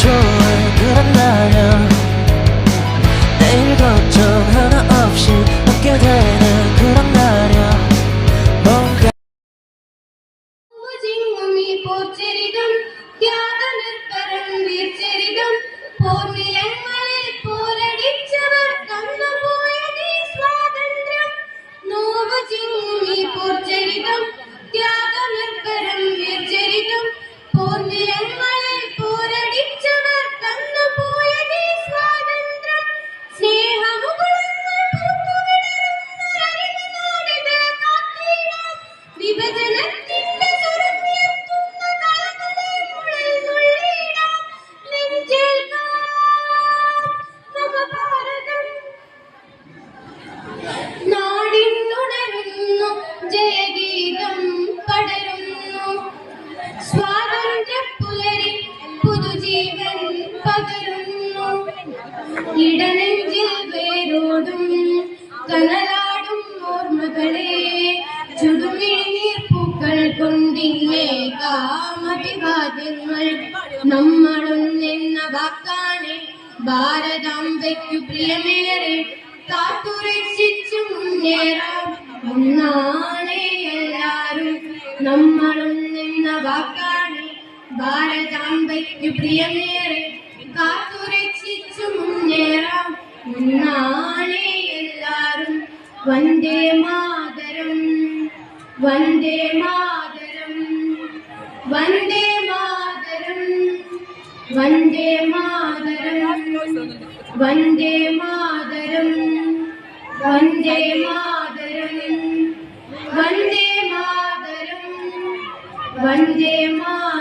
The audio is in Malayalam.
좋아해 그런 나냐 내일 걱정 하나 없이 웃게 되는 그런 날이야 뭔가 ജിങ്ങുമീ പോർച്ചരിതം ത്യാഗനിർഭരം വീർച്ചരിതം പോർവിലങ്ങളിൽ പോരടിച്ചവർ തന്നുപോയതീ സ്വാതന്ത്ര്യം നോവ് ജിങ്ങുമീ പോർച്ചരിതം ത്യാഗനിർഭരം വീർച്ചരിതം പോർവിലങ്ങളിൽ പോരടിച്ചവർ തന്നുപോയതീ സ്വാതന്ത്ര്യം സ്നേഹമുകുളങ്ങൾ പൂത്തുവിടരുന്ന അരികനാടിത് കാത്തിടാം വിഭജനത്തിന്റെ സുരഭ്യത്തുന്ന കളകളെ മുള്ളിടാം നെഞ്ചേൽക്കാം നവഭാരതം നാടിനുണരുന്നു ജയഗീതം പടരുന്നു സ്വാതന്ത്ര്യപ്പുലരി പുതുജീവൻ പകരുന്നു ഇടനെഞ്ചിൽ വേരോടും കനലാടും ഓർമ്മകളെ ചുടുമിഴിനീർ പൂക്കൾ കൊണ്ടിങ്ങേ കാമവിവാദങ്ങൾ നമ്മളൊന്നെന്ന വാക്കാണ് ഭാരതാംബയ്ക്കു പ്രിയമേറെ കാത്തുരക്ഷിച്ചു മുന്നേറാം ഒന്നാണേ എല്ലാരും നമ്മളൊന്നെന്ന വാക്കാണ് ഭാരതാംബയ്ക്കു പ്രിയമേറെ കാത്തുരക്ഷിച്ചു മുന്നേറാം ഒന്നാണേ എല്ലാരും വന്ദേ മാതരം വന്ദേ മാതരം വന്ദേ മാതരം വന്ദേ മാതരം വന്ദേ മാതരം വന്ദേ മാതരം വന്ദേ മാതരം വന്ദേ മാതരം